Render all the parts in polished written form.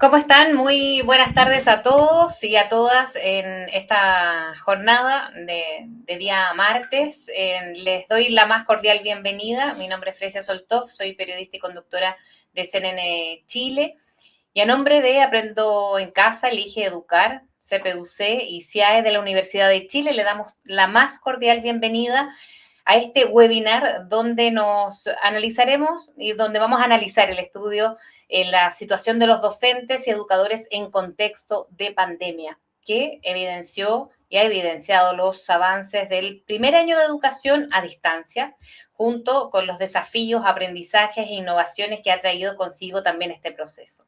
¿Cómo están? Muy buenas tardes a todos y a todas en esta jornada de día martes. Les doy la más cordial bienvenida. Mi nombre es Fresia Soltov, soy periodista y conductora de CNN Chile. Y a nombre de Aprendo en Casa, Elige Educar, CPUC y CIAE de la Universidad de Chile, le damos la más cordial bienvenida a este webinar donde nos analizaremos y donde vamos a analizar el estudio en la situación de los docentes y educadores en contexto de pandemia, que evidenció y ha evidenciado los avances del primer año de educación a distancia, junto con los desafíos, aprendizajes e innovaciones que ha traído consigo también este proceso.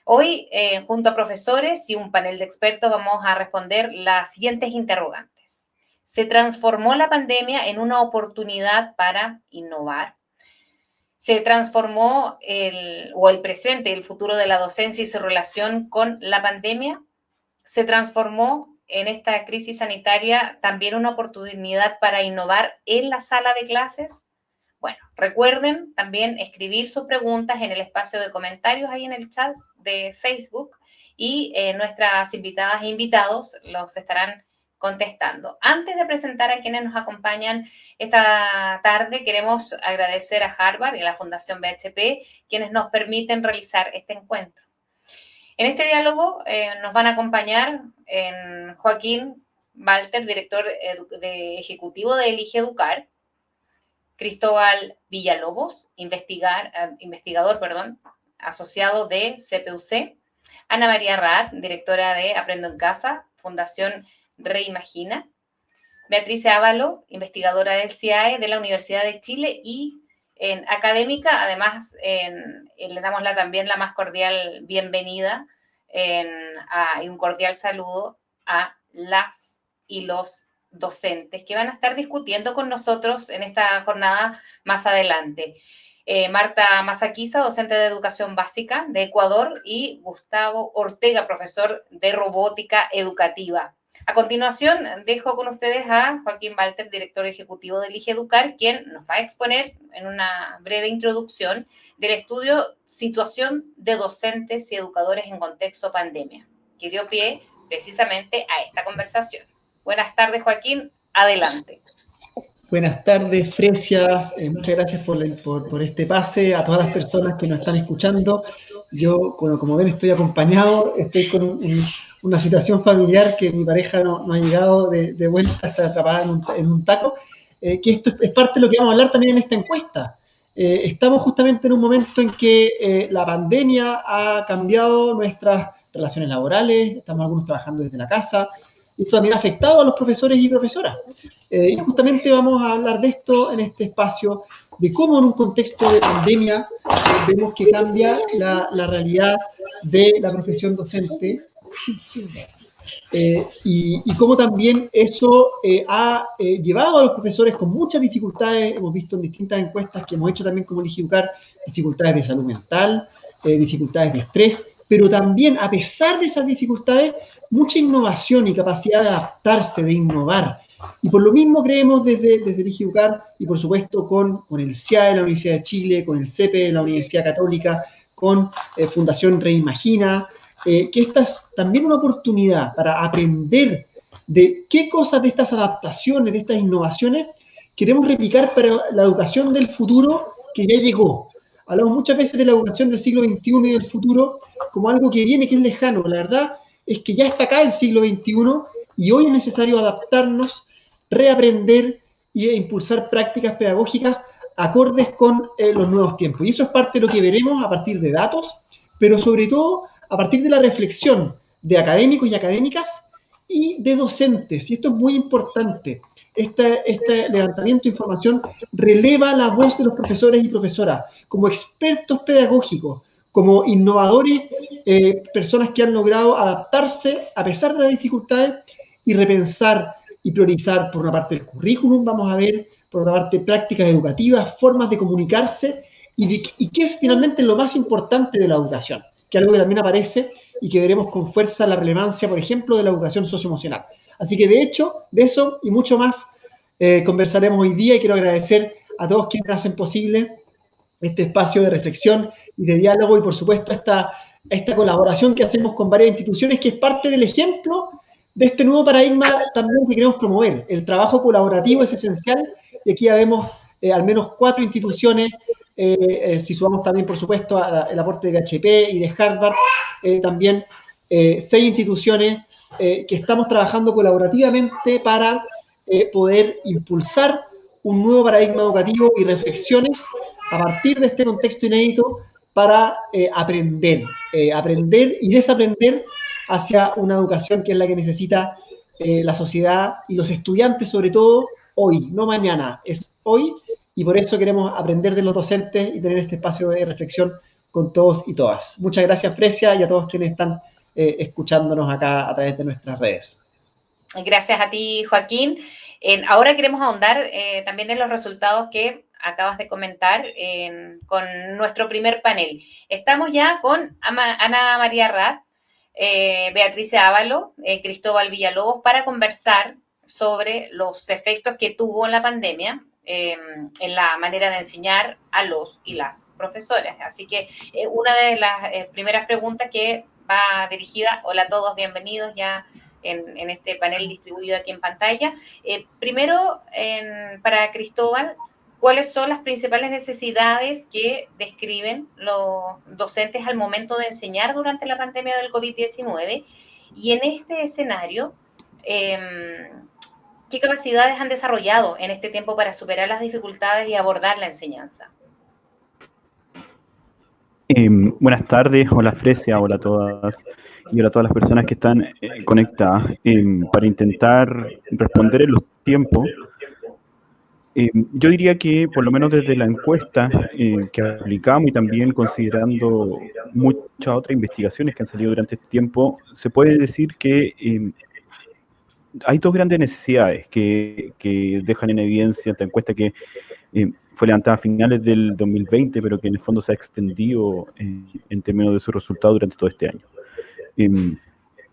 Hoy, junto a profesores y un panel de expertos, vamos a responder las siguientes interrogantes. ¿Se transformó la pandemia en una oportunidad para innovar? ¿Se transformó el presente, el futuro de la docencia y su relación con la pandemia? ¿Se transformó en esta crisis sanitaria también una oportunidad para innovar en la sala de clases? Bueno, recuerden también escribir sus preguntas en el espacio de comentarios ahí en el chat de Facebook y nuestras invitadas e invitados los estarán contestando. Antes de presentar a quienes nos acompañan esta tarde, queremos agradecer a Harvard y a la Fundación BHP, quienes nos permiten realizar este encuentro. En este diálogo nos van a acompañar Joaquín Walter, director ejecutivo de Elige Educar, Cristóbal Villalobos, investigador, asociado de CPUC, Ana María Raad, directora de Aprendo en Casa, Fundación Reimagina, Beatriz Ávalo, investigadora del CIAE de la Universidad de Chile y académica. Además, le damos también la más cordial bienvenida y un cordial saludo a las y los docentes que van a estar discutiendo con nosotros en esta jornada más adelante. Marta Masaquiza, docente de educación básica de Ecuador, y Gustavo Ortega, profesor de robótica educativa. A continuación, dejo con ustedes a Joaquín Walter, director ejecutivo de Elige Educar, quien nos va a exponer en una breve introducción del estudio Situación de docentes y educadores en contexto pandemia, que dio pie precisamente a esta conversación. Buenas tardes, Joaquín. Adelante. Buenas tardes, Fresia. Muchas gracias por este pase. A todas las personas que nos están escuchando. Yo, como ven, estoy acompañado. Estoy con una situación familiar que mi pareja no ha llegado de vuelta, está atrapada en un taco. Que esto es parte de lo que vamos a hablar también en esta encuesta. Estamos justamente en un momento en que la pandemia ha cambiado nuestras relaciones laborales. Estamos algunos trabajando desde la casa. Esto también ha afectado a los profesores y profesoras. Y justamente vamos a hablar de esto en este espacio, de cómo en un contexto de pandemia vemos que cambia la realidad de la profesión docente y cómo también eso ha llevado a los profesores con muchas dificultades. Hemos visto en distintas encuestas que hemos hecho también como Elige Educar, dificultades de salud mental, dificultades de estrés, pero también a pesar de esas dificultades, mucha innovación y capacidad de adaptarse, de innovar. Y por lo mismo creemos desde Elige Educar y por supuesto con el CIAE de la Universidad de Chile, con el CEPE de la Universidad Católica, con Fundación Reimagina, que esta es también una oportunidad para aprender de qué cosas de estas adaptaciones, de estas innovaciones, queremos replicar para la educación del futuro que ya llegó. Hablamos muchas veces de la educación del siglo XXI y del futuro como algo que viene, que es lejano. La verdad es que ya está acá el siglo XXI y hoy es necesario adaptarnos, reaprender e impulsar prácticas pedagógicas acordes con los nuevos tiempos. Y eso es parte de lo que veremos a partir de datos, pero sobre todo a partir de la reflexión de académicos y académicas y de docentes. Y esto es muy importante. Este levantamiento de información releva la voz de los profesores y profesoras como expertos pedagógicos, como innovadores, personas que han logrado adaptarse a pesar de las dificultades y repensar y priorizar por una parte el currículum, vamos a ver, por otra parte prácticas educativas, formas de comunicarse y qué es finalmente lo más importante de la educación, que es algo que también aparece y que veremos con fuerza la relevancia, por ejemplo, de la educación socioemocional. Así que, de hecho, de eso y mucho más conversaremos hoy día y quiero agradecer a todos quienes hacen posible este espacio de reflexión y de diálogo y, por supuesto, esta colaboración que hacemos con varias instituciones, que es parte del ejemplo de este nuevo paradigma también que queremos promover. El trabajo colaborativo es esencial y aquí ya vemos al menos 4 instituciones, si sumamos también, por supuesto, el aporte de HP y de Harvard, también 6 instituciones que estamos trabajando colaborativamente para poder impulsar un nuevo paradigma educativo y reflexiones a partir de este contexto inédito para aprender y desaprender hacia una educación que es la que necesita la sociedad y los estudiantes, sobre todo hoy, no mañana, es hoy, y por eso queremos aprender de los docentes y tener este espacio de reflexión con todos y todas. Muchas gracias, Fresia, y a todos quienes están escuchándonos acá a través de nuestras redes. Gracias a ti, Joaquín. Ahora queremos ahondar también en los resultados que acabas de comentar con nuestro primer panel. Estamos ya con Ana María Rat, Beatriz Ávalo, Cristóbal Villalobos, para conversar sobre los efectos que tuvo la pandemia en la manera de enseñar a los y las profesoras. Así que una de las primeras preguntas que va dirigida, hola a todos, bienvenidos ya en este panel distribuido aquí en pantalla. Primero, para Cristóbal, ¿cuáles son las principales necesidades que describen los docentes al momento de enseñar durante la pandemia del COVID-19? Y en este escenario, ¿qué capacidades han desarrollado en este tiempo para superar las dificultades y abordar la enseñanza? Buenas tardes, hola Fresia, hola a todas y hola a todas las personas que están conectadas. Para intentar responder en los tiempos, yo diría que por lo menos desde la encuesta que aplicamos y también considerando muchas otras investigaciones que han salido durante este tiempo, se puede decir que hay 2 grandes necesidades que dejan en evidencia esta encuesta que fue levantada a finales del 2020, pero que en el fondo se ha extendido en términos de su resultado durante todo este año.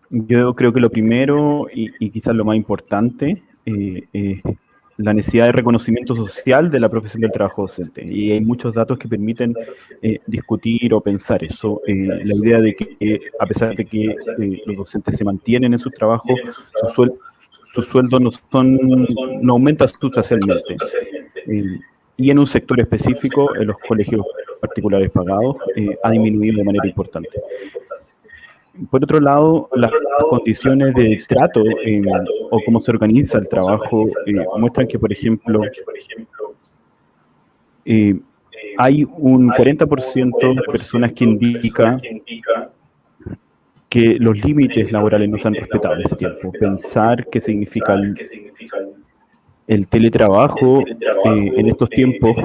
Yo creo que lo primero y quizás lo más importante es la necesidad de reconocimiento social de la profesión del trabajo docente. Y hay muchos datos que permiten discutir o pensar eso. La idea de que a pesar de que los docentes se mantienen en sus trabajos, sus sueldos no aumentan sustancialmente. Y en un sector específico, en los colegios particulares pagados, ha disminuido de manera importante. Por otro lado, las condiciones de trato o cómo se organiza el trabajo muestran que, por ejemplo, hay un 40% de personas que indica que los límites laborales no se han respetado en este tiempo. Pensar qué significa el teletrabajo en estos tiempos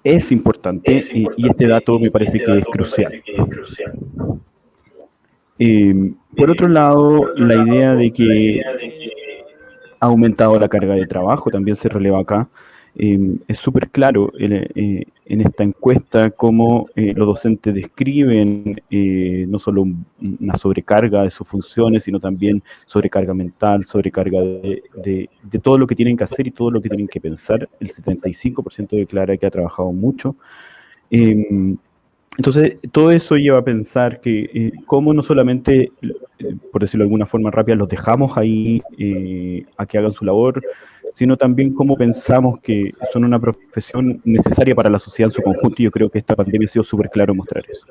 es importante y este dato me parece que es crucial. Por otro lado, la idea de que ha aumentado la carga de trabajo también se releva acá. Es súper claro en esta encuesta cómo los docentes describen no solo una sobrecarga de sus funciones, sino también sobrecarga mental, sobrecarga de todo lo que tienen que hacer y todo lo que tienen que pensar. El 75% declara que ha trabajado mucho. Entonces, todo eso lleva a pensar que cómo no solamente, por decirlo de alguna forma rápida, los dejamos ahí a que hagan su labor, sino también cómo pensamos que son una profesión necesaria para la sociedad en su conjunto, y yo creo que esta pandemia ha sido súper claro en mostrar eso.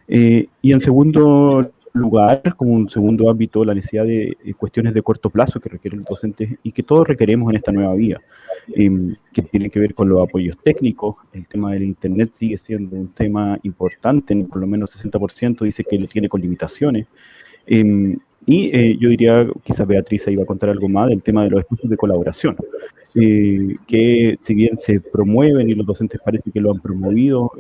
Y en segundo lugar, como un segundo ámbito, la necesidad de cuestiones de corto plazo que requieren los docentes y que todos requerimos en esta nueva vía, que tiene que ver con los apoyos técnicos. El tema del Internet sigue siendo un tema importante, por lo menos 60% dice que lo tiene con limitaciones. Yo diría, quizás Beatriz iba a contar algo más del tema de los espacios de colaboración, que si bien se promueven y los docentes parece que lo han promovido,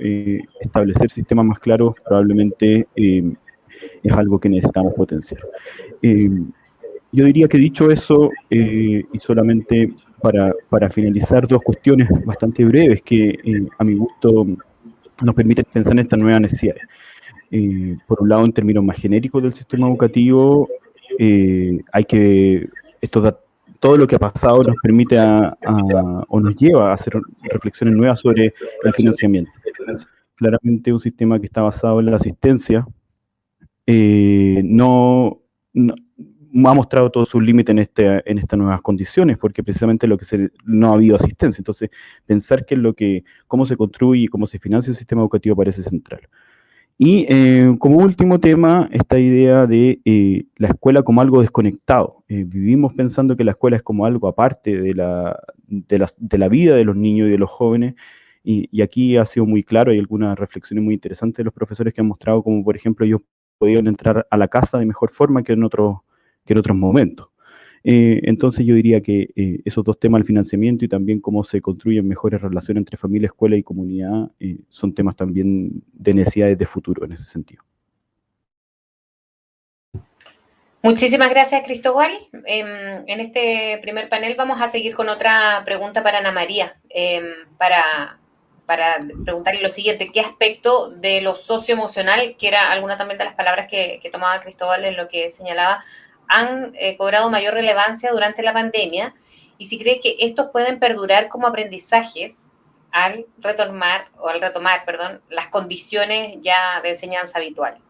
establecer sistemas más claros probablemente es algo que necesitamos potenciar. Yo diría que dicho eso, y solamente para finalizar, 2 cuestiones bastante breves que a mi gusto nos permiten pensar en esta nueva necesidad. Por un lado, en términos más genéricos del sistema educativo, todo lo que ha pasado nos permite o nos lleva a hacer reflexiones nuevas sobre el financiamiento. claramente un sistema que está basado en la asistencia, no, no, ha mostrado todos sus límites en estas nuevas condiciones, porque precisamente no ha habido asistencia. Entonces, pensar que cómo se construye y cómo se financia el sistema educativo parece central. Y como último tema, esta idea de la escuela como algo desconectado. Vivimos pensando que la escuela es como algo aparte de la vida de los niños y de los jóvenes, y aquí ha sido muy claro, hay algunas reflexiones muy interesantes de los profesores que han mostrado como, por ejemplo, ellos podían entrar a la casa de mejor forma que en otros momentos. Entonces yo diría que esos dos temas, el financiamiento y también cómo se construyen mejores relaciones entre familia, escuela y comunidad, son temas también de necesidades de futuro en ese sentido. Muchísimas gracias, Cristóbal. En este primer panel vamos a seguir con otra pregunta para Ana María, para preguntarle lo siguiente: ¿qué aspecto de lo socioemocional, que era alguna también de las palabras que tomaba Cristóbal en lo que señalaba, han cobrado mayor relevancia durante la pandemia, y si cree que estos pueden perdurar como aprendizajes al retomar las condiciones ya de enseñanza habituales?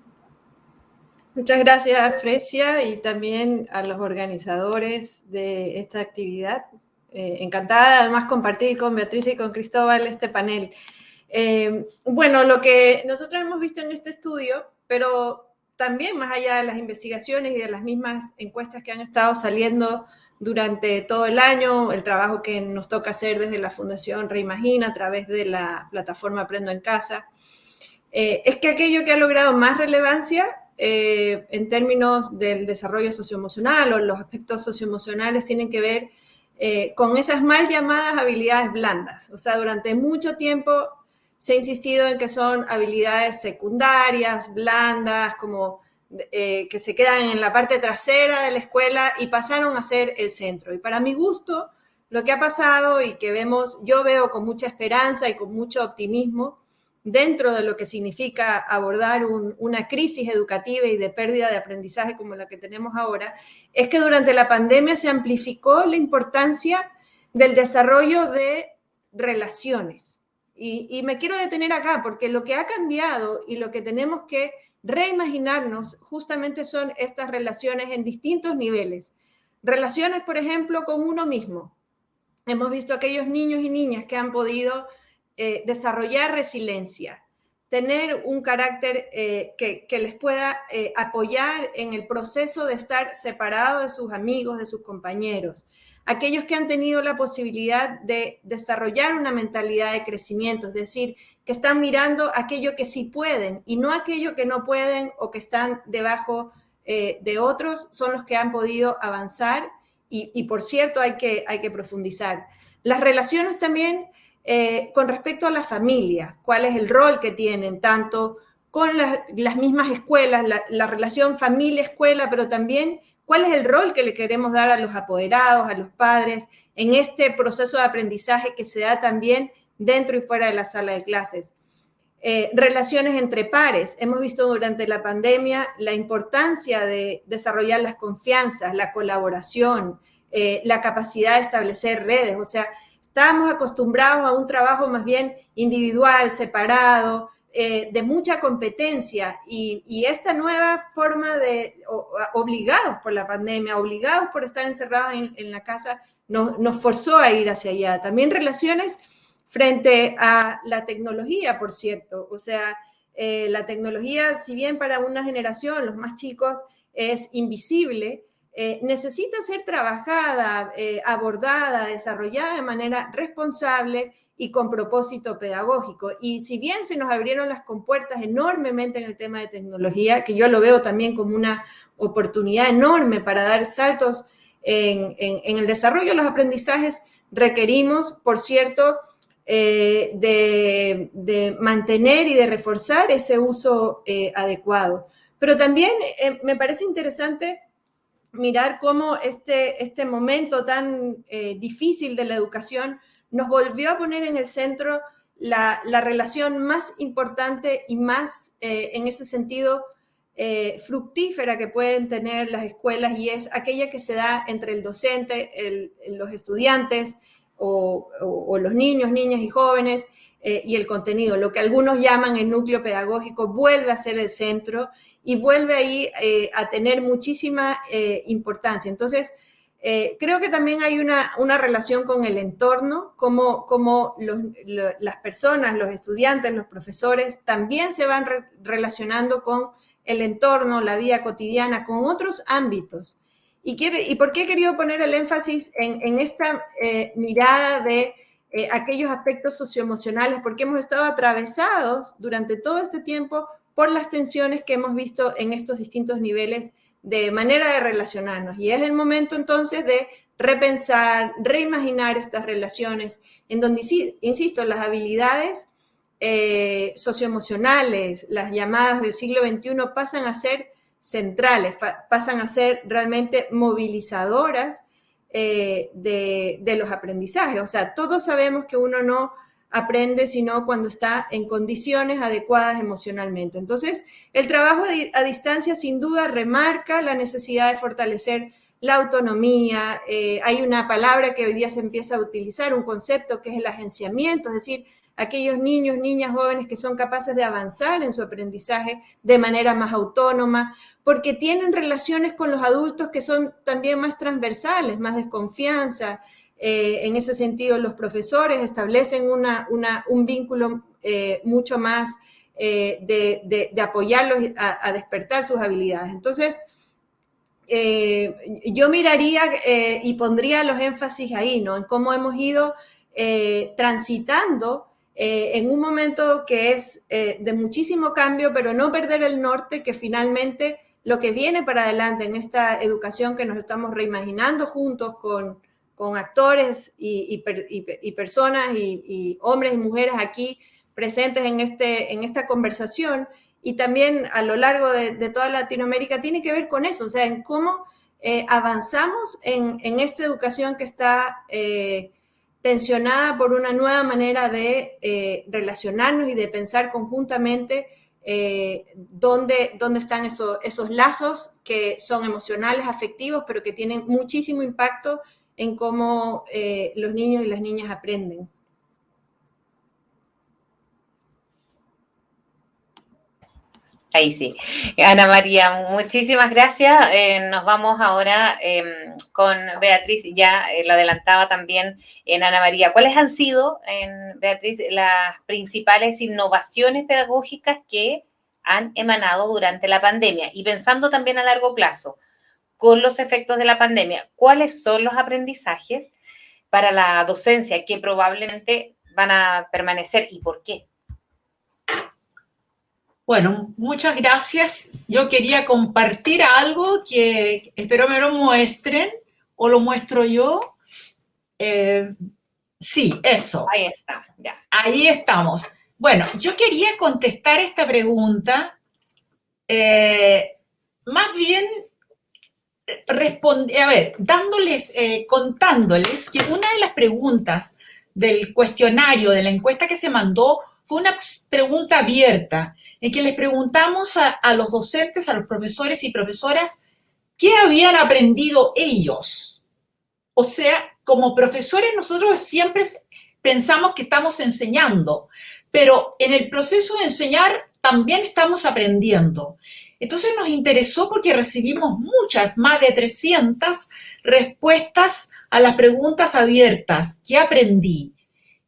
Muchas gracias, Fresia, y también a los organizadores de esta actividad. Encantada además compartir con Beatriz y con Cristóbal este panel. Bueno, lo que nosotros hemos visto en este estudio, pero también más allá de las investigaciones y de las mismas encuestas que han estado saliendo durante todo el año, el trabajo que nos toca hacer desde la Fundación Reimagina a través de la plataforma Aprendo en Casa, es que aquello que ha logrado más relevancia en términos del desarrollo socioemocional o los aspectos socioemocionales tienen que ver con esas mal llamadas habilidades blandas. O sea, durante mucho tiempo se ha insistido en que son habilidades secundarias, blandas, como que se quedan en la parte trasera de la escuela y pasaron a ser el centro. Y para mi gusto, lo que ha pasado y que yo veo con mucha esperanza y con mucho optimismo dentro de lo que significa abordar una crisis educativa y de pérdida de aprendizaje como la que tenemos ahora, es que durante la pandemia se amplificó la importancia del desarrollo de relaciones. Y me quiero detener acá porque lo que ha cambiado y lo que tenemos que reimaginarnos justamente son estas relaciones en distintos niveles. Relaciones, por ejemplo, con uno mismo. Hemos visto aquellos niños y niñas que han podido desarrollar resiliencia, tener un carácter que les pueda apoyar en el proceso de estar separado de sus amigos, de sus compañeros. Aquellos que han tenido la posibilidad de desarrollar una mentalidad de crecimiento, es decir, que están mirando aquello que sí pueden y no aquello que no pueden o que están debajo de otros, son los que han podido avanzar y por cierto hay que profundizar. Las relaciones también con respecto a la familia, cuál es el rol que tienen tanto con las mismas escuelas, la relación familia-escuela, pero también cuál es el rol que le queremos dar a los apoderados, a los padres, en este proceso de aprendizaje que se da también dentro y fuera de la sala de clases. Relaciones entre pares. Hemos visto durante la pandemia la importancia de desarrollar las confianzas, la colaboración, la capacidad de establecer redes. O sea, estábamos acostumbrados a un trabajo más bien individual, separado, de mucha competencia y esta nueva forma obligados por la pandemia, obligados por estar encerrados en la casa, nos forzó a ir hacia allá. También relaciones frente a la tecnología, por cierto. O sea, la tecnología, si bien para una generación, los más chicos, es invisible, necesita ser trabajada, abordada, desarrollada de manera responsable y con propósito pedagógico. Y si bien se nos abrieron las compuertas enormemente en el tema de tecnología, que yo lo veo también como una oportunidad enorme para dar saltos en el desarrollo de los aprendizajes, requerimos, por cierto, de mantener y de reforzar ese uso adecuado. Pero también me parece interesante mirar cómo este momento tan difícil de la educación nos volvió a poner en el centro la relación más importante y más, en ese sentido, fructífera que pueden tener las escuelas, y es aquella que se da entre el docente, los estudiantes o los niños, niñas y jóvenes, y el contenido, lo que algunos llaman el núcleo pedagógico, vuelve a ser el centro y vuelve ahí a tener muchísima importancia. Entonces, creo que también hay una relación con el entorno, como las personas, los estudiantes, los profesores, también se van relacionando con el entorno, la vida cotidiana, con otros ámbitos. ¿Y por qué he querido poner el énfasis en esta mirada de aquellos aspectos socioemocionales? Porque hemos estado atravesados durante todo este tiempo por las tensiones que hemos visto en estos distintos niveles de manera de relacionarnos. Y es el momento entonces de repensar, reimaginar estas relaciones, en donde, insisto, las habilidades socioemocionales, las llamadas del siglo XXI, pasan a ser centrales, pasan a ser realmente movilizadoras de los aprendizajes. O sea, todos sabemos que uno no aprende sino cuando está en condiciones adecuadas emocionalmente. Entonces, el trabajo a distancia sin duda remarca la necesidad de fortalecer la autonomía. Hay una palabra que hoy día se empieza a utilizar, un concepto que es el agenciamiento, es decir, aquellos niños, niñas, jóvenes que son capaces de avanzar en su aprendizaje de manera más autónoma, porque tienen relaciones con los adultos que son también más transversales, más desconfianza. En ese sentido, los profesores establecen un vínculo mucho más de apoyarlos a despertar sus habilidades. Entonces, yo miraría y pondría los énfasis ahí, ¿no? En cómo hemos ido transitando en un momento que es de muchísimo cambio, pero no perder el norte, que finalmente lo que viene para adelante en esta educación que nos estamos reimaginando juntos con actores y personas y hombres y mujeres aquí presentes en esta conversación, y también a lo largo de toda Latinoamérica, tiene que ver con eso, o sea, en cómo avanzamos en esta educación que está tensionada por una nueva manera de relacionarnos y de pensar conjuntamente dónde están esos lazos que son emocionales, afectivos, pero que tienen muchísimo impacto en cómo los niños y las niñas aprenden. Ahí sí. Ana María, muchísimas gracias. Nos vamos ahora con Beatriz, ya lo adelantaba también en Ana María. ¿Cuáles han sido, Beatriz, las principales innovaciones pedagógicas que han emanado durante la pandemia? Y pensando también a largo plazo, con los efectos de la pandemia, ¿cuáles son los aprendizajes para la docencia que probablemente van a permanecer y por qué? Bueno, muchas gracias. Yo quería compartir algo que espero me lo muestren o lo muestro yo. Sí, eso. Ahí está, ya. Ahí estamos. Bueno, yo quería contestar esta pregunta, más bien contándoles que una de las preguntas del cuestionario, de la encuesta que se mandó, fue una pregunta abierta, en que les preguntamos a los docentes, a los profesores y profesoras, ¿qué habían aprendido ellos? O sea, como profesores nosotros siempre pensamos que estamos enseñando, pero en el proceso de enseñar también estamos aprendiendo. Entonces nos interesó porque recibimos muchas, más de 300 respuestas a las preguntas abiertas. ¿Qué aprendí?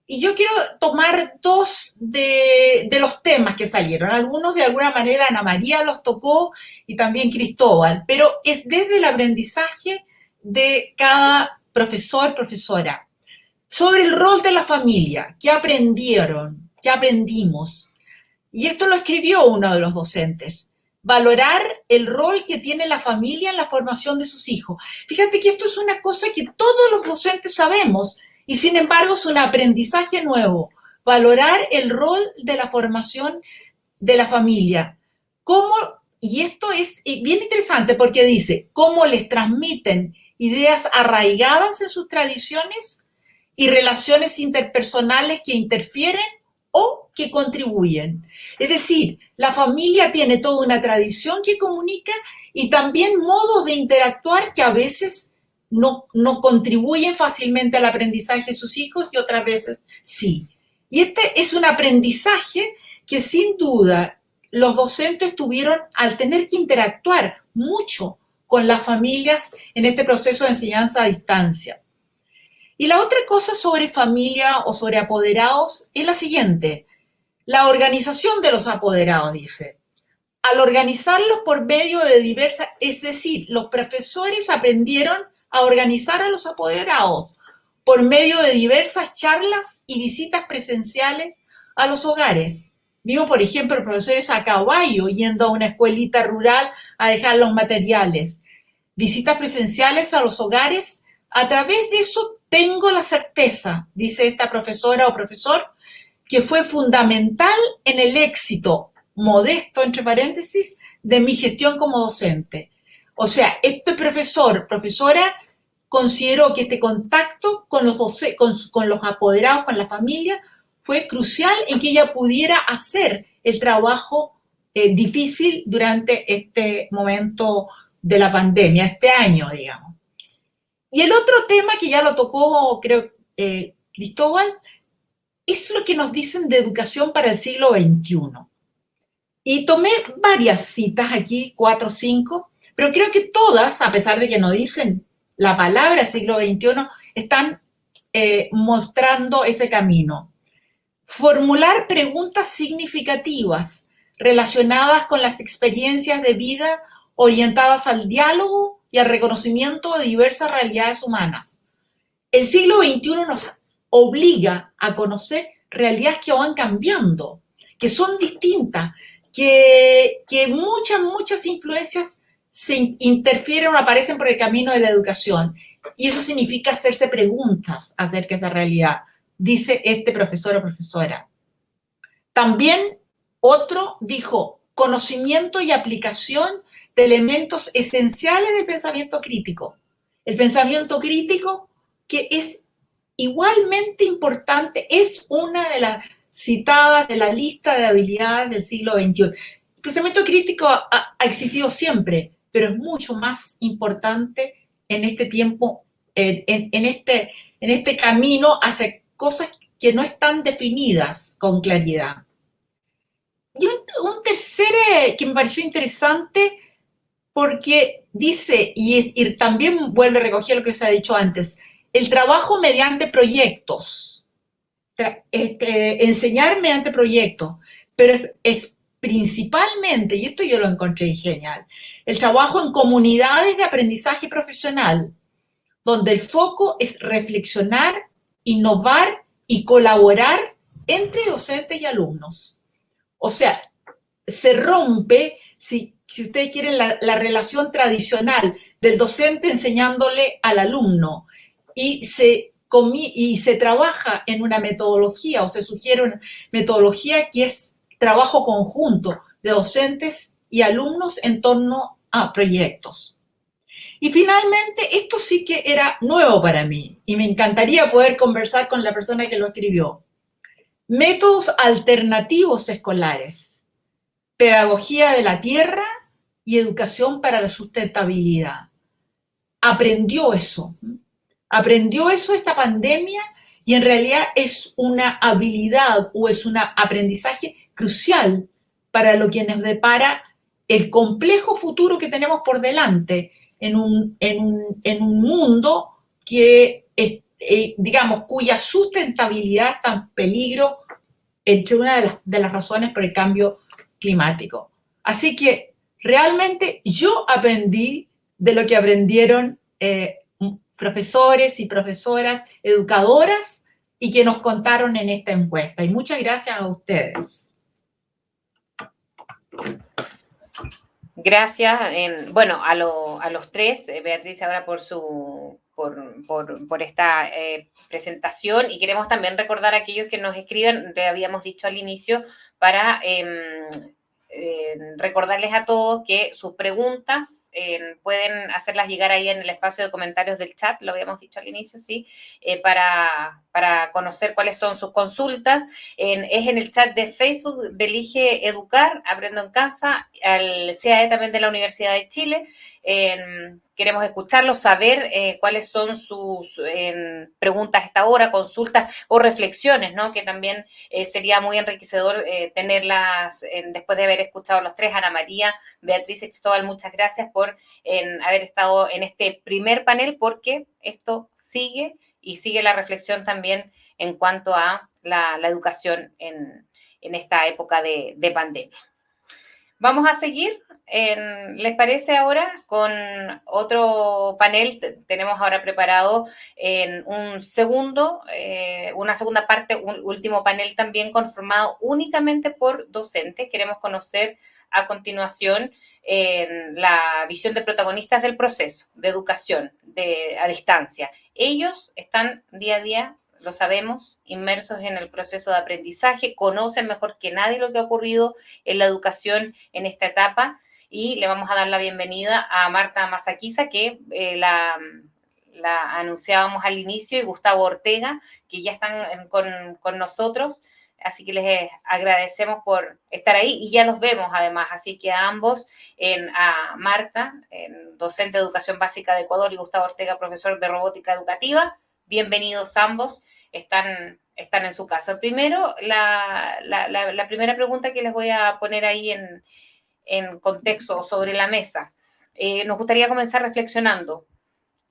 Y yo quiero tomar dos de los temas que salieron. Algunos de alguna manera Ana María los tocó y también Cristóbal, pero es desde el aprendizaje de cada profesor, profesora. Sobre el rol de la familia, ¿qué aprendieron? ¿Qué aprendimos? Y esto lo escribió uno de los docentes. Valorar el rol que tiene la familia en la formación de sus hijos. Fíjate que esto es una cosa que todos los docentes sabemos, y sin embargo es un aprendizaje nuevo, valorar el rol de la formación de la familia. Y esto es bien interesante porque dice, cómo les transmiten ideas arraigadas en sus tradiciones y relaciones interpersonales que interfieren o que contribuyen. Es decir, la familia tiene toda una tradición que comunica y también modos de interactuar que a veces no contribuyen fácilmente al aprendizaje de sus hijos y otras veces sí. Y este es un aprendizaje que sin duda los docentes tuvieron al tener que interactuar mucho con las familias en este proceso de enseñanza a distancia. Y la otra cosa sobre familia o sobre apoderados es la siguiente. La organización de los apoderados, dice. Al organizarlos por medio de diversas, es decir, los profesores aprendieron a organizar a los apoderados por medio de diversas charlas y visitas presenciales a los hogares. Vimos, por ejemplo, profesores a caballo yendo a una escuelita rural a dejar los materiales. Visitas presenciales a los hogares. A través de eso tengo la certeza, dice esta profesora o profesor, que fue fundamental en el éxito, modesto, entre paréntesis, de mi gestión como docente. O sea, este profesor, profesora, consideró que este contacto con los apoderados, con la familia, fue crucial en que ella pudiera hacer el trabajo difícil durante este momento de la pandemia, este año, digamos. Y el otro tema que ya lo tocó, creo, Cristóbal, es lo que nos dicen de educación para el siglo XXI. Y tomé varias citas aquí, 4 o 5, pero creo que todas, a pesar de que no dicen la palabra siglo XXI, están mostrando ese camino. Formular preguntas significativas relacionadas con las experiencias de vida orientadas al diálogo y al reconocimiento de diversas realidades humanas. El siglo XXI nos obliga a conocer realidades que van cambiando, que son distintas, que muchas influencias se interfieren o aparecen por el camino de la educación. Y eso significa hacerse preguntas acerca de esa realidad, dice este profesor o profesora. También otro dijo, conocimiento y aplicación de elementos esenciales del pensamiento crítico. El pensamiento crítico, que es igualmente importante, es una de las citadas de la lista de habilidades del siglo XXI. El pensamiento crítico ha existido siempre, pero es mucho más importante en este tiempo, en este camino hacia cosas que no están definidas con claridad. Y un tercer que me pareció interesante, porque dice, y también vuelve a recoger lo que se ha dicho antes, el trabajo mediante proyectos, enseñar mediante proyectos, pero es principalmente, y esto yo lo encontré genial, el trabajo en comunidades de aprendizaje profesional, donde el foco es reflexionar, innovar y colaborar entre docentes y alumnos. O sea, se rompe, si ustedes quieren, la relación tradicional del docente enseñándole al alumno y se trabaja en una metodología o se sugiere una metodología que es trabajo conjunto de docentes y alumnos en torno a proyectos. Y finalmente, esto sí que era nuevo para mí y me encantaría poder conversar con la persona que lo escribió. Métodos alternativos escolares, pedagogía de la tierra y educación para la sustentabilidad. Aprendió eso esta pandemia y en realidad es una habilidad o es un aprendizaje crucial para lo que nos depara el complejo futuro que tenemos por delante en un mundo que, digamos, cuya sustentabilidad está en peligro, entre una de las razones por el cambio climático. Así que realmente yo aprendí de lo que aprendieron profesores y profesoras, educadoras, y que nos contaron en esta encuesta. Y muchas gracias a ustedes. Gracias, bueno, a los tres, Beatriz, ahora por esta presentación, y queremos también recordar a aquellos que nos escriban, le habíamos dicho al inicio, para recordarles a todos que sus preguntas pueden hacerlas llegar ahí en el espacio de comentarios del chat, lo habíamos dicho al inicio, ¿sí? Para conocer cuáles son sus consultas. Es en el chat de Facebook de Elige Educar, Aprendo en Casa, al CAE también de la Universidad de Chile. Queremos escucharlos, saber cuáles son sus preguntas a esta hora, consultas o reflexiones, ¿no? Que también sería muy enriquecedor tenerlas después de haber escuchado a los tres. Ana María, Beatriz y Cristóbal, muchas gracias por haber estado en este primer panel, porque esto sigue y sigue la reflexión también en cuanto a la educación en esta época de pandemia. Vamos a seguir, ¿les parece ahora? Con otro panel. Tenemos ahora preparado una segunda parte, un último panel también conformado únicamente por docentes. Queremos conocer a continuación la visión de protagonistas del proceso de educación a distancia. Ellos están día a día, lo sabemos, inmersos en el proceso de aprendizaje, conocen mejor que nadie lo que ha ocurrido en la educación en esta etapa, y le vamos a dar la bienvenida a Marta Masaquiza, que la anunciábamos al inicio, y Gustavo Ortega, que ya están con nosotros. Así que les agradecemos por estar ahí y ya los vemos además. Así que a ambos, a Marta, docente de Educación Básica de Ecuador, y Gustavo Ortega, profesor de Robótica Educativa, bienvenidos ambos, están en su casa. Primero, la primera pregunta que les voy a poner ahí en contexto sobre la mesa. Nos gustaría comenzar reflexionando.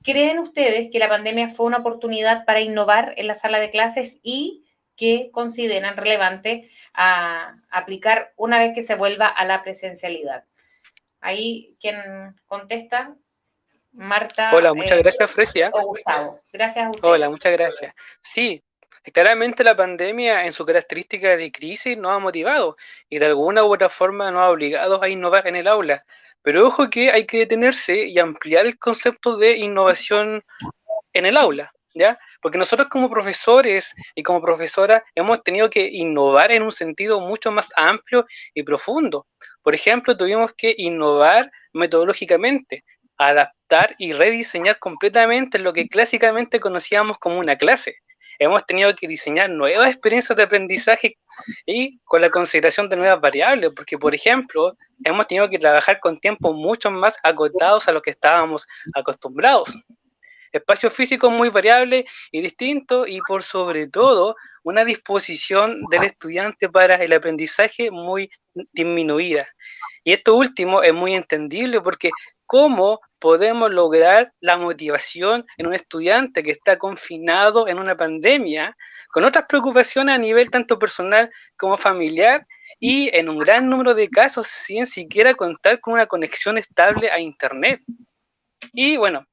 ¿Creen ustedes que la pandemia fue una oportunidad para innovar en la sala de clases y qué consideran relevante a aplicar una vez que se vuelva a la presencialidad? Ahí, ¿quién contesta? Marta. Hola, muchas gracias, Fresia. O Gustavo. Gracias a usted. Hola, muchas gracias. Sí, claramente la pandemia en su característica de crisis nos ha motivado y de alguna u otra forma nos ha obligado a innovar en el aula. Pero ojo que hay que detenerse y ampliar el concepto de innovación en el aula, ¿ya? Porque nosotros como profesores y como profesoras hemos tenido que innovar en un sentido mucho más amplio y profundo. Por ejemplo, tuvimos que innovar metodológicamente, adaptar y rediseñar completamente lo que clásicamente conocíamos como una clase. Hemos tenido que diseñar nuevas experiencias de aprendizaje y con la consideración de nuevas variables, porque, por ejemplo, hemos tenido que trabajar con tiempos mucho más acotados a lo que estábamos acostumbrados. Espacios físicos muy variables y distintos, y por sobre todo una disposición del estudiante para el aprendizaje muy disminuida. Y esto último es muy entendible porque ¿cómo podemos lograr la motivación en un estudiante que está confinado en una pandemia con otras preocupaciones a nivel tanto personal como familiar y en un gran número de casos sin siquiera contar con una conexión estable a Internet? Y bueno,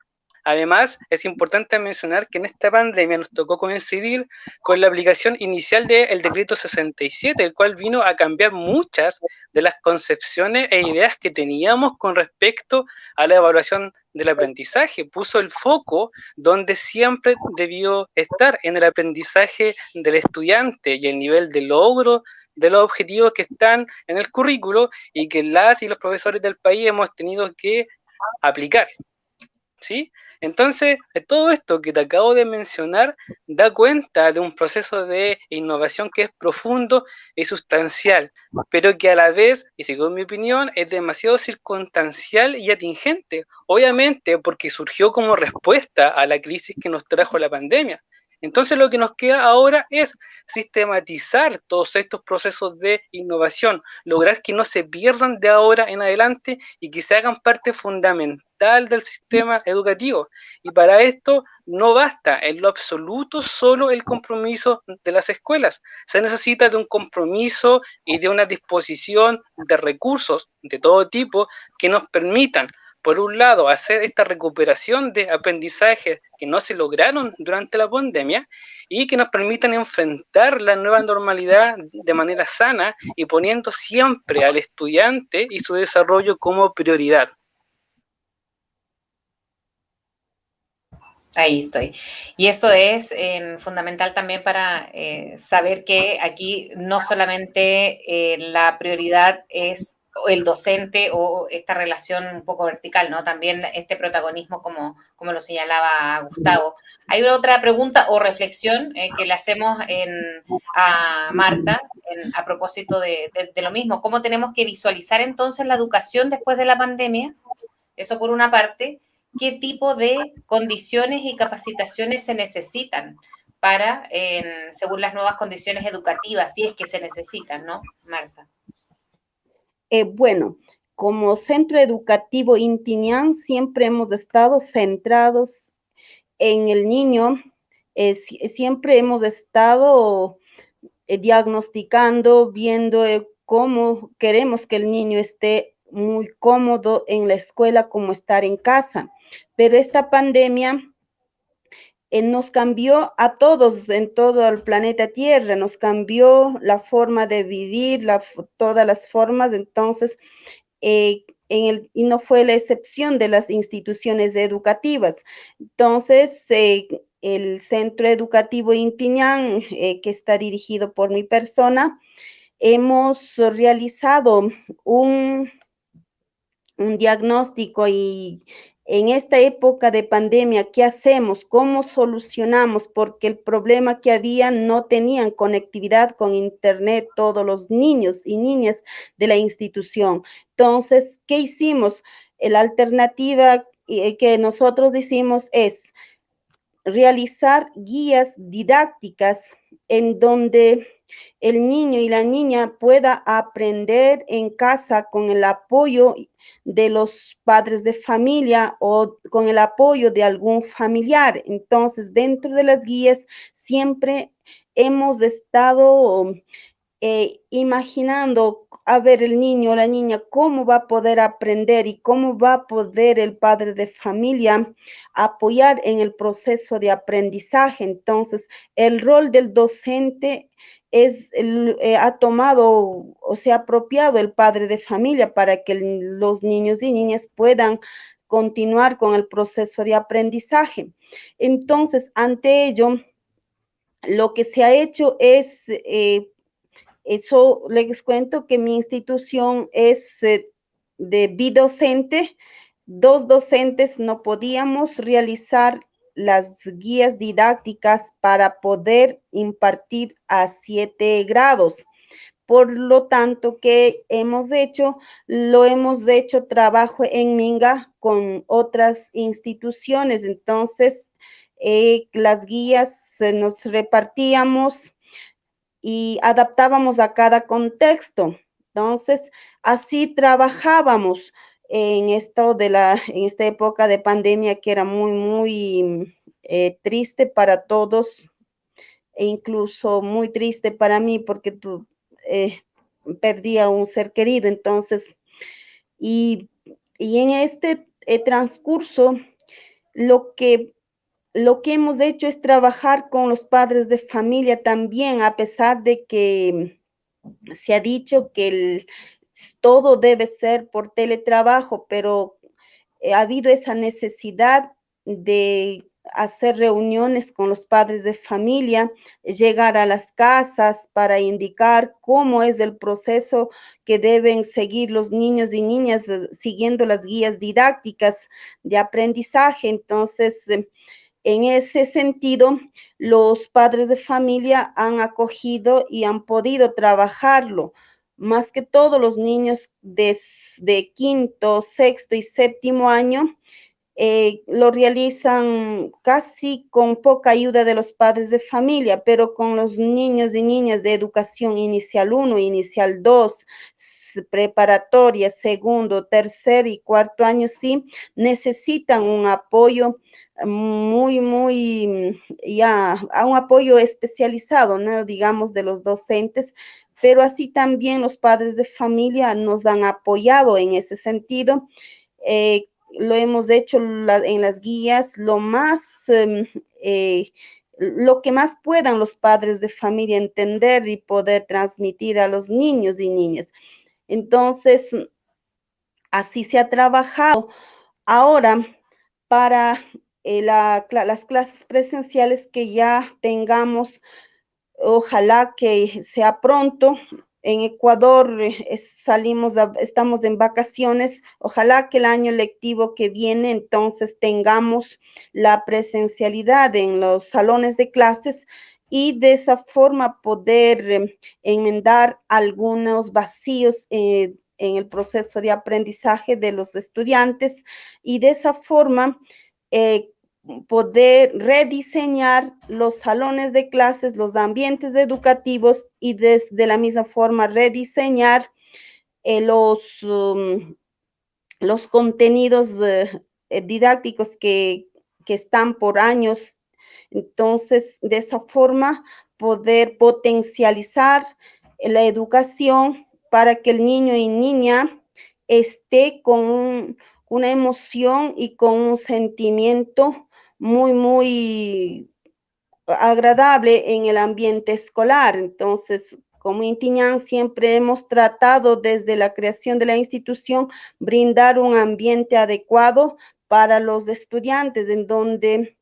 además, es importante mencionar que en esta pandemia nos tocó coincidir con la aplicación inicial del decreto 67, el cual vino a cambiar muchas de las concepciones e ideas que teníamos con respecto a la evaluación del aprendizaje. Puso el foco donde siempre debió estar, en el aprendizaje del estudiante y el nivel de logro de los objetivos que están en el currículo y que las y los profesores del país hemos tenido que aplicar, ¿sí? Entonces, todo esto que te acabo de mencionar da cuenta de un proceso de innovación que es profundo y sustancial, pero que a la vez, y según mi opinión, es demasiado circunstancial y atingente, obviamente porque surgió como respuesta a la crisis que nos trajo la pandemia. Entonces lo que nos queda ahora es sistematizar todos estos procesos de innovación, lograr que no se pierdan de ahora en adelante y que se hagan parte fundamental del sistema educativo. Y para esto no basta en lo absoluto solo el compromiso de las escuelas. Se necesita de un compromiso y de una disposición de recursos de todo tipo que nos permitan, por un lado, hacer esta recuperación de aprendizajes que no se lograron durante la pandemia y que nos permitan enfrentar la nueva normalidad de manera sana y poniendo siempre al estudiante y su desarrollo como prioridad. Ahí estoy. Y eso es fundamental también para saber que aquí no solamente la prioridad es el docente o esta relación un poco vertical, ¿no? También este protagonismo, como lo señalaba Gustavo. Hay otra pregunta o reflexión que le hacemos a Marta a propósito de lo mismo. ¿Cómo tenemos que visualizar entonces la educación después de la pandemia? Eso por una parte. ¿Qué tipo de condiciones y capacitaciones se necesitan para, según las nuevas condiciones educativas, si es que se necesitan, ¿no, Marta? Bueno, como centro educativo Inti Ñan siempre hemos estado centrados en el niño, siempre hemos estado diagnosticando, viendo cómo queremos que el niño esté muy cómodo en la escuela como estar en casa. Pero esta pandemia nos cambió a todos en todo el planeta Tierra, nos cambió la forma de vivir, todas las formas. Entonces, y no fue la excepción de las instituciones educativas. Entonces, el Centro Educativo Inti Ñan, que está dirigido por mi persona, hemos realizado un diagnóstico y en esta época de pandemia, ¿qué hacemos? ¿Cómo solucionamos? Porque el problema que había, no tenían conectividad con internet todos los niños y niñas de la institución. Entonces, ¿qué hicimos? La alternativa que nosotros hicimos es realizar guías didácticas en donde el niño y la niña pueda aprender en casa con el apoyo de los padres de familia o con el apoyo de algún familiar. Entonces, dentro de las guías siempre hemos estado imaginando, a ver, el niño o la niña, cómo va a poder aprender y cómo va a poder el padre de familia apoyar en el proceso de aprendizaje. Entonces, el rol del docente ha tomado o se ha apropiado el padre de familia para que los niños y niñas puedan continuar con el proceso de aprendizaje. Entonces, ante ello, lo que se ha hecho es eso les cuento que mi institución es de bidocente. 2 docentes no podíamos realizar las guías didácticas para poder impartir a 7 grados. Por lo tanto, ¿qué hemos hecho? Lo hemos hecho trabajo en Minga con otras instituciones. Entonces, las guías nos repartíamos y adaptábamos a cada contexto. Entonces, así trabajábamos en en esta época de pandemia que era muy, muy triste para todos e incluso muy triste para mí porque perdí a un ser querido. Entonces, y en este transcurso, lo que hemos hecho es trabajar con los padres de familia también, a pesar de que se ha dicho que todo debe ser por teletrabajo, pero ha habido esa necesidad de hacer reuniones con los padres de familia, llegar a las casas para indicar cómo es el proceso que deben seguir los niños y niñas siguiendo las guías didácticas de aprendizaje. Entonces, en ese sentido, los padres de familia han acogido y han podido trabajarlo. Más que todo, los niños de quinto, sexto y séptimo año lo realizan casi con poca ayuda de los padres de familia, pero con los niños y niñas de educación inicial 1, inicial 2, preparatoria, segundo, tercer y cuarto año, sí, necesitan un apoyo muy, ya, a un apoyo especializado, ¿no? Digamos, de los docentes, pero así también los padres de familia nos han apoyado en ese sentido. Lo hemos hecho en las guías lo que más puedan los padres de familia entender y poder transmitir a los niños y niñas. Entonces, así se ha trabajado. Ahora, para las clases presenciales que ya tengamos, ojalá que sea pronto, en Ecuador estamos en vacaciones. Ojalá que el año lectivo que viene entonces tengamos la presencialidad en los salones de clases y de esa forma poder enmendar algunos vacíos en el proceso de aprendizaje de los estudiantes y de esa forma poder rediseñar los salones de clases, los ambientes educativos y de la misma forma rediseñar los contenidos didácticos que están por años. Entonces, de esa forma, poder potencializar la educación para que el niño y niña esté con una emoción y con un sentimiento muy agradable en el ambiente escolar. Entonces, como Intiñán siempre hemos tratado desde la creación de la institución brindar un ambiente adecuado para los estudiantes, en donde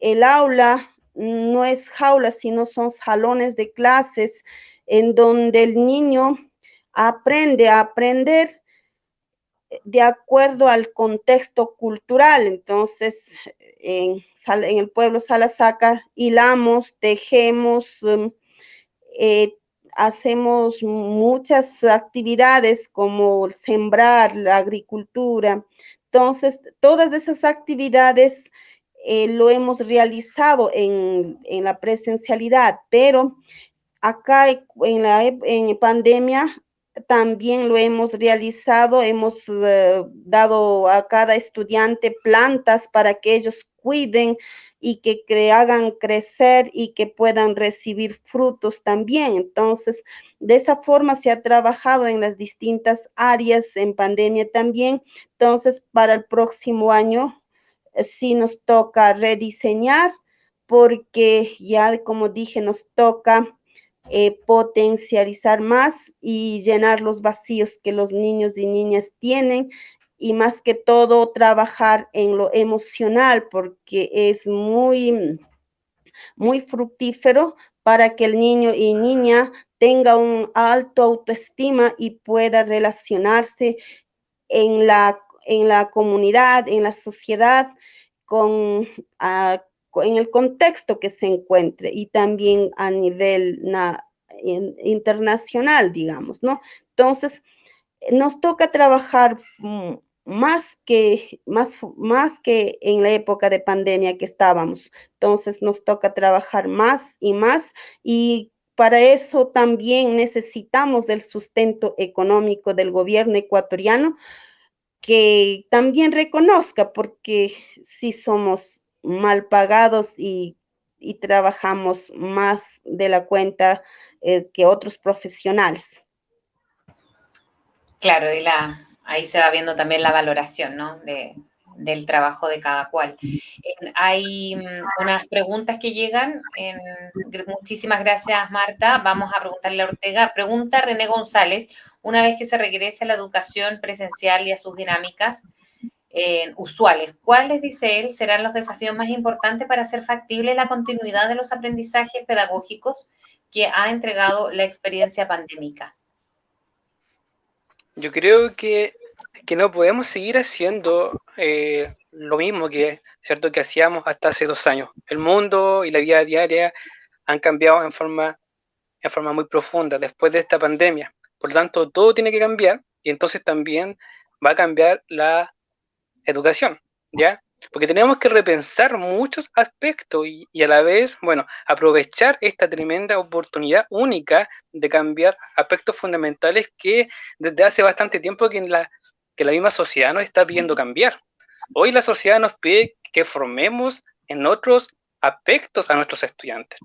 el aula no es jaula, sino son salones de clases, en donde el niño aprende a aprender de acuerdo al contexto cultural. Entonces, en el pueblo Salasaca hilamos, tejemos, hacemos muchas actividades como sembrar, la agricultura. Entonces, todas esas actividades lo hemos realizado en la presencialidad, pero acá en pandemia también lo hemos realizado, hemos dado a cada estudiante plantas para que ellos cuiden y que hagan crecer y que puedan recibir frutos también. Entonces, de esa forma se ha trabajado en las distintas áreas en pandemia también. Entonces, para el próximo año sí nos toca rediseñar porque ya, como dije, nos toca potencializar más y llenar los vacíos que los niños y niñas tienen y más que todo trabajar en lo emocional porque es muy fructífero para que el niño y niña tenga un alto autoestima y pueda relacionarse en la comunidad, en la sociedad, en el contexto que se encuentre y también a nivel internacional, digamos, ¿no? Entonces, nos toca trabajar más que en la época de pandemia que estábamos. Entonces, nos toca trabajar más y para eso también necesitamos del sustento económico del gobierno ecuatoriano que también reconozca, porque sí somos mal pagados y trabajamos más de la cuenta que otros profesionales. Claro, ahí se va viendo también la valoración, ¿no? Del trabajo de cada cual. Hay unas preguntas que llegan. Muchísimas gracias, Marta. Vamos a preguntarle a Ortega. Pregunta René González, una vez que se regrese a la educación presencial y a sus dinámicas usuales, ¿cuáles, dice él, serán los desafíos más importantes para hacer factible la continuidad de los aprendizajes pedagógicos que ha entregado la experiencia pandémica? Yo creo que no podemos seguir haciendo lo mismo ¿cierto? que hacíamos hasta hace 2 años. El mundo y la vida diaria han cambiado en forma muy profunda después de esta pandemia. Por lo tanto, todo tiene que cambiar y entonces también va a cambiar la educación, ¿ya? Porque tenemos que repensar muchos aspectos y a la vez, bueno, aprovechar esta tremenda oportunidad única de cambiar aspectos fundamentales que desde hace bastante tiempo que la misma sociedad nos está pidiendo cambiar. Hoy la sociedad nos pide que formemos en otros aspectos a nuestros estudiantes,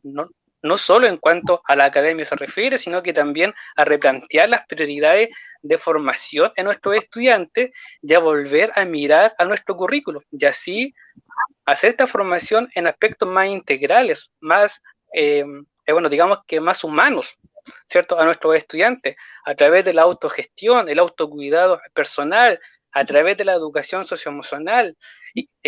no solo en cuanto a la academia se refiere, sino que también a replantear las prioridades de formación en nuestros estudiantes y a volver a mirar a nuestro currículo y así hacer esta formación en aspectos más integrales, más, bueno, digamos que más humanos, ¿cierto? A nuestros estudiantes, a través de la autogestión, el autocuidado personal, a través de la educación socioemocional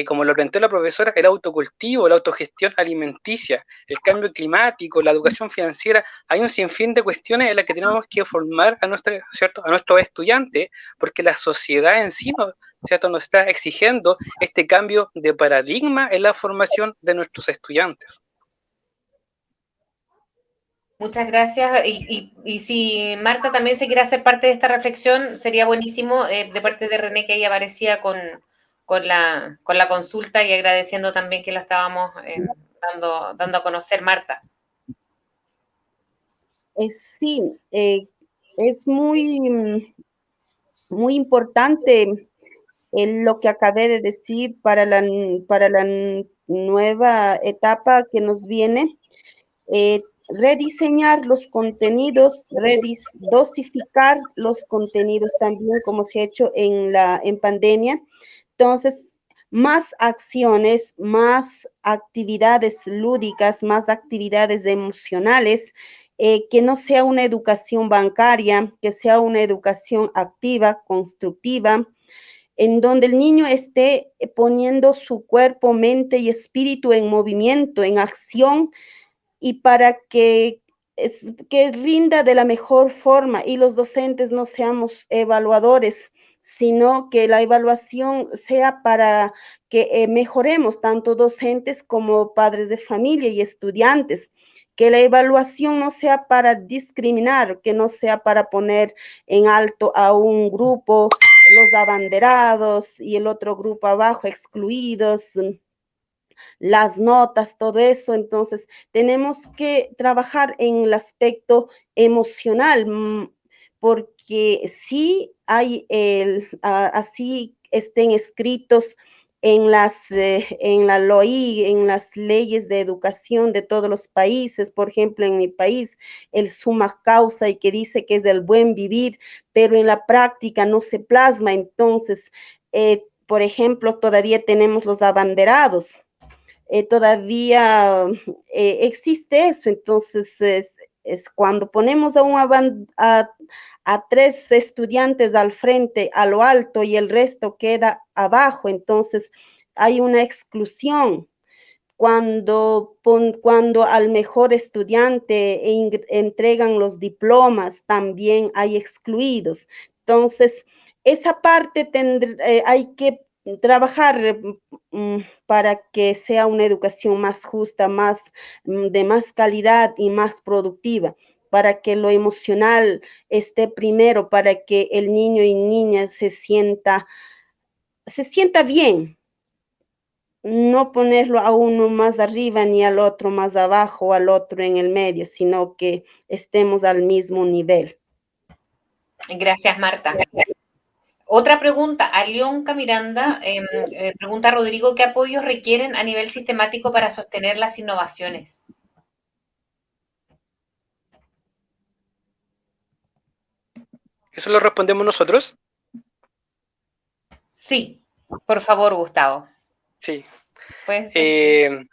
como lo planteó la profesora, el autocultivo, la autogestión alimenticia, el cambio climático, la educación financiera. Hay un sinfín de cuestiones en las que tenemos que formar a nuestros estudiantes, porque la sociedad en sí ¿cierto? Nos está exigiendo este cambio de paradigma en la formación de nuestros estudiantes. Muchas gracias. Y si Marta también se quiere hacer parte de esta reflexión, sería buenísimo de parte de René que ella aparecía con la consulta y agradeciendo también que la estábamos dando a conocer, Marta. Sí, es muy importante lo que acabé de decir para la nueva etapa que nos viene. Rediseñar los contenidos, dosificar los contenidos también, como se ha hecho en pandemia. Entonces, más acciones, más actividades lúdicas, más actividades emocionales, que no sea una educación bancaria, que sea una educación activa, constructiva, en donde el niño esté poniendo su cuerpo, mente y espíritu en movimiento, en acción, y para que rinda de la mejor forma y los docentes no seamos evaluadores, sino que la evaluación sea para que mejoremos tanto docentes como padres de familia y estudiantes, que la evaluación no sea para discriminar, que no sea para poner en alto a un grupo, los abanderados, y el otro grupo abajo excluidos, las notas, todo eso. Entonces, tenemos que trabajar en el aspecto emocional, porque sí hay así estén escritos en la LOI, en las leyes de educación de todos los países. Por ejemplo, en mi país, el summa causa, y que dice que es el buen vivir, pero en la práctica no se plasma. Entonces, por ejemplo, todavía tenemos los abanderados. Todavía existe eso. Entonces es cuando ponemos a 3 estudiantes al frente, a lo alto, y el resto queda abajo, entonces hay una exclusión. Cuando al mejor estudiante entregan los diplomas, también hay excluidos. Entonces, esa parte hay que trabajar para que sea una educación más justa, de más calidad y más productiva, para que lo emocional esté primero, para que el niño y niña se sienta bien. No ponerlo a uno más arriba ni al otro más abajo, al otro en el medio, sino que estemos al mismo nivel. Gracias, Marta. Otra pregunta, Alionka Miranda pregunta a Rodrigo, ¿qué apoyos requieren a nivel sistemático para sostener las innovaciones? ¿Eso lo respondemos nosotros? Sí, por favor, Gustavo. Sí. ¿Puede ser? Sí.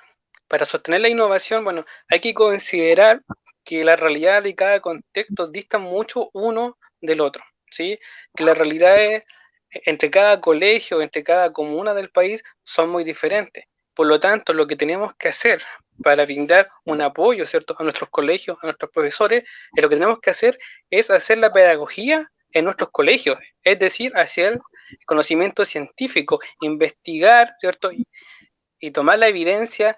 Para sostener la innovación, bueno, hay que considerar que la realidad de cada contexto dista mucho uno del otro, ¿sí? Que las realidades entre cada colegio, entre cada comuna del país son muy diferentes. Por lo tanto, lo que tenemos que hacer para brindar un apoyo, ¿cierto?, a nuestros colegios, a nuestros profesores, lo que tenemos que hacer es hacer la pedagogía en nuestros colegios, es decir, hacer conocimiento científico, investigar, ¿cierto?, y tomar la evidencia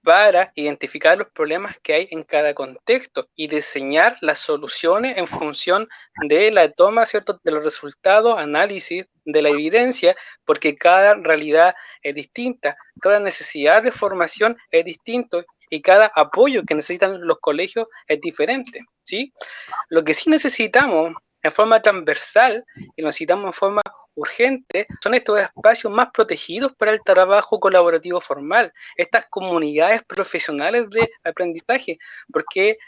para identificar los problemas que hay en cada contexto y diseñar las soluciones en función de la toma, ¿cierto?, de los resultados, análisis de la evidencia, porque cada realidad es distinta, cada necesidad de formación es distinto y cada apoyo que necesitan los colegios es diferente, ¿sí? Lo que sí necesitamos en forma transversal y lo necesitamos en forma urgente son estos espacios más protegidos para el trabajo colaborativo formal, estas comunidades profesionales de aprendizaje, porque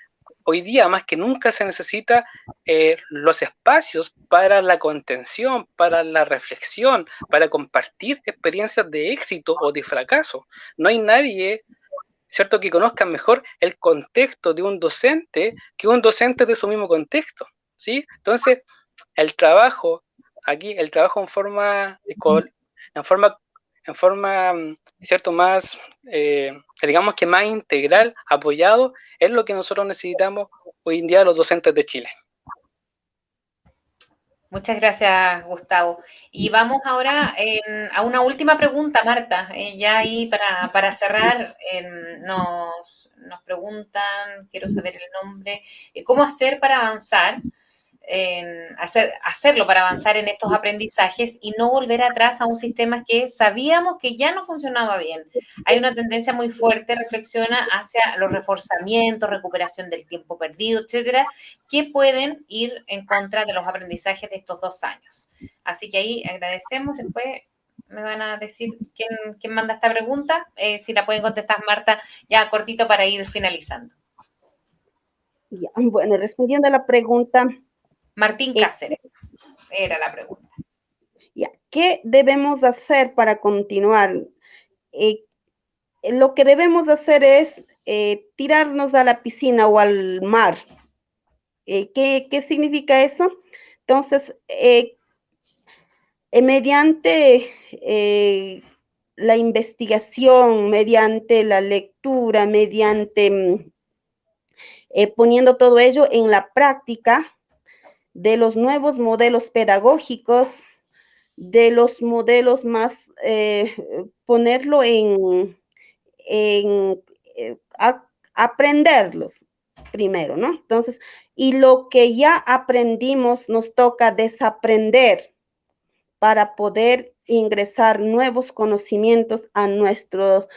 hoy día más que nunca se necesita los espacios para la contención, para la reflexión, para compartir experiencias de éxito o de fracaso. No hay nadie, ¿cierto?, que conozca mejor el contexto de un docente que un docente de su mismo contexto, ¿sí? Entonces, el trabajo en forma en forma, ¿cierto?, más, digamos que más integral, apoyado, es lo que nosotros necesitamos hoy en día los docentes de Chile. Muchas gracias, Gustavo. Y vamos ahora a una última pregunta, Marta. Ya ahí para cerrar, nos preguntan, quiero saber el nombre, ¿cómo hacer para avanzar? Hacerlo para avanzar en estos aprendizajes y no volver atrás a un sistema que sabíamos que ya no funcionaba bien. Hay una tendencia muy fuerte, reflexiona, hacia los reforzamientos, recuperación del tiempo perdido, etcétera, que pueden ir en contra de los aprendizajes de estos 2 años. Así que ahí agradecemos. Después me van a decir quién manda esta pregunta, si la pueden contestar Marta, ya cortito para ir finalizando. Ya, bueno, respondiendo a la pregunta. Martín Cáceres, era la pregunta. Ya, ¿qué debemos hacer para continuar? Lo que debemos hacer es tirarnos a la piscina o al mar. ¿Qué significa eso? Entonces, mediante la investigación, mediante la lectura, mediante poniendo todo ello en la práctica de los nuevos modelos pedagógicos, de los modelos más, ponerlo aprenderlos primero, ¿no? Entonces, y lo que ya aprendimos nos toca desaprender para poder ingresar nuevos conocimientos a nuestros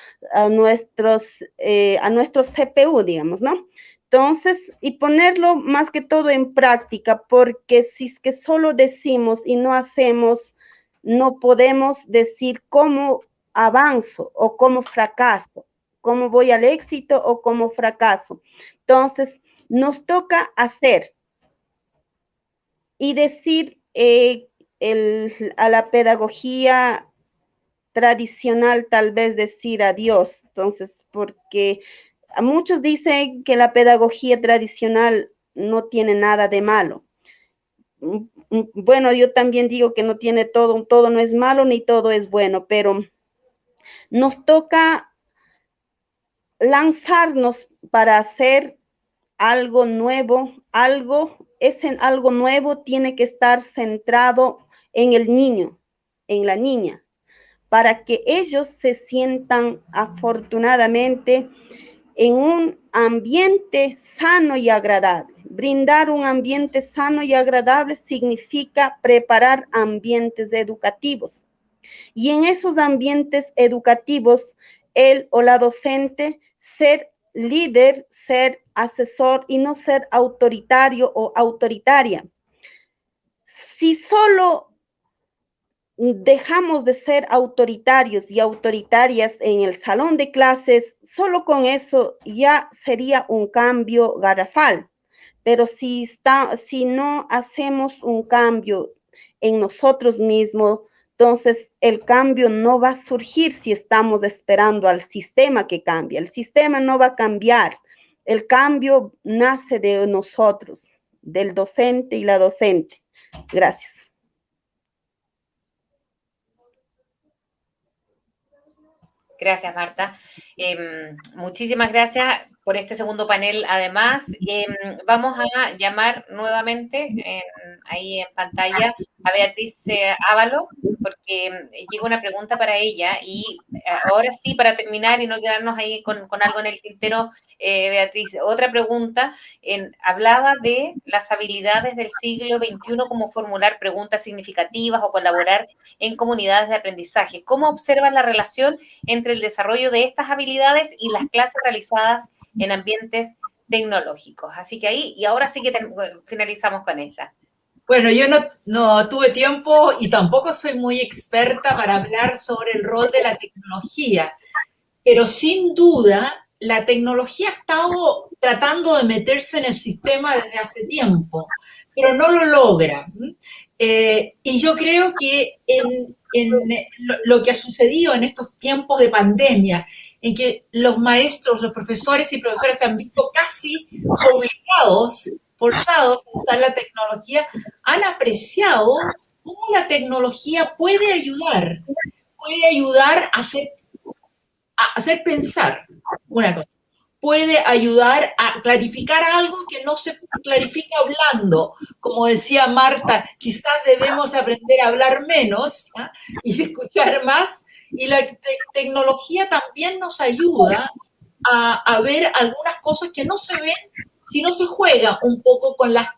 CPU, digamos, ¿no? Entonces, y ponerlo más que todo en práctica, porque si es que solo decimos y no hacemos, no podemos decir cómo avanzo o cómo fracaso, cómo voy al éxito o cómo fracaso. Entonces, nos toca hacer y decir a la pedagogía tradicional, tal vez decir adiós. Entonces, porque muchos dicen que la pedagogía tradicional no tiene nada de malo. Bueno, yo también digo que no tiene todo no es malo ni todo es bueno, pero nos toca lanzarnos para hacer algo nuevo, algo nuevo tiene que estar centrado en el niño, en la niña, para que ellos se sientan afortunadamente en un ambiente sano y agradable. Brindar un ambiente sano y agradable significa preparar ambientes educativos. Y en esos ambientes educativos, él o la docente, ser líder, ser asesor y no ser autoritario o autoritaria. Si solo dejamos de ser autoritarios y autoritarias en el salón de clases, solo con eso ya sería un cambio garrafal. Pero si no hacemos un cambio en nosotros mismos, entonces el cambio no va a surgir si estamos esperando al sistema que cambie. El sistema no va a cambiar. El cambio nace de nosotros, del docente y la docente. Gracias. Gracias, Marta. Muchísimas gracias por este segundo panel. Además, vamos a llamar nuevamente ahí en pantalla a Beatriz Ávalo, porque llega una pregunta para ella. Y ahora sí, para terminar y no quedarnos ahí con algo en el tintero, Beatriz, otra pregunta. Hablaba de las habilidades del siglo XXI, como formular preguntas significativas o colaborar en comunidades de aprendizaje. ¿Cómo observas la relación entre el desarrollo de estas habilidades y las clases realizadas en ambientes tecnológicos? Así que ahí, y ahora sí que finalizamos con esta. Bueno, yo no tuve tiempo y tampoco soy muy experta para hablar sobre el rol de la tecnología, pero sin duda la tecnología ha estado tratando de meterse en el sistema desde hace tiempo, pero no lo logra. Y yo creo que en lo que ha sucedido en estos tiempos de pandemia, en que los maestros, los profesores y profesoras se han visto casi obligados, forzados a usar la tecnología, han apreciado cómo la tecnología puede ayudar puede ayudar a hacer pensar una cosa. Puede ayudar a clarificar algo que no se clarifica hablando. Como decía Marta, quizás debemos aprender a hablar menos, ¿ah?, y escuchar más. Y la tecnología también nos ayuda a ver algunas cosas que no se ven si no se juega un poco con las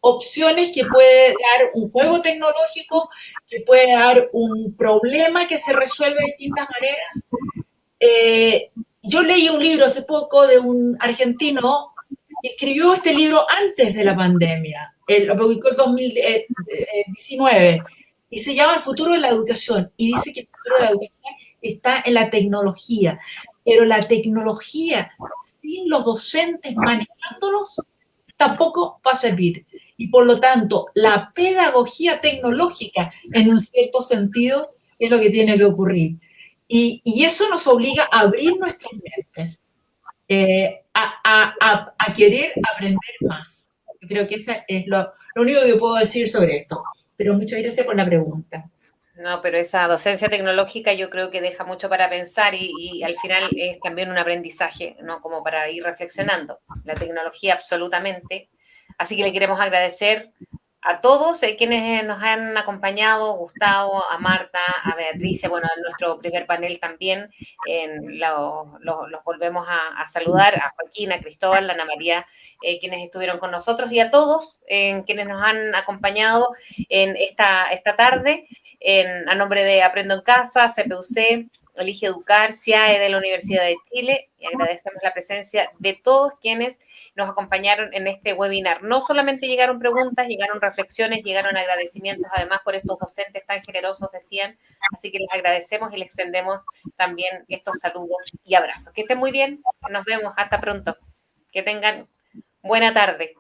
opciones que puede dar un juego tecnológico, que puede dar un problema que se resuelve de distintas maneras. Yo leí un libro hace poco de un argentino que escribió este libro antes de la pandemia, lo publicó en 2019, y se llama El futuro de la educación, y dice que el futuro de la educación está en la tecnología, pero la tecnología sin los docentes manejándolos tampoco va a servir. Y por lo tanto, la pedagogía tecnológica, en un cierto sentido, es lo que tiene que ocurrir. Y eso nos obliga a abrir nuestras mentes, a querer aprender más. Yo creo que eso es lo único que puedo decir sobre esto. Pero muchas gracias por la pregunta. No, pero esa docencia tecnológica yo creo que deja mucho para pensar y al final es también un aprendizaje, ¿no? Como para ir reflexionando. La tecnología absolutamente. Así que le queremos agradecer a todos quienes nos han acompañado, Gustavo, a Marta, a Beatriz, bueno, a nuestro primer panel también, los volvemos a saludar, a Joaquín, a Cristóbal, a Ana María, quienes estuvieron con nosotros, y a todos quienes nos han acompañado en esta tarde, a nombre de Aprendo en Casa, CPUC, Elige Educar, CIAE de la Universidad de Chile, y agradecemos la presencia de todos quienes nos acompañaron en este webinar. No solamente llegaron preguntas, llegaron reflexiones, llegaron agradecimientos, además por estos docentes tan generosos, decían, así que les agradecemos y les extendemos también estos saludos y abrazos. Que estén muy bien, nos vemos, hasta pronto, que tengan buena tarde.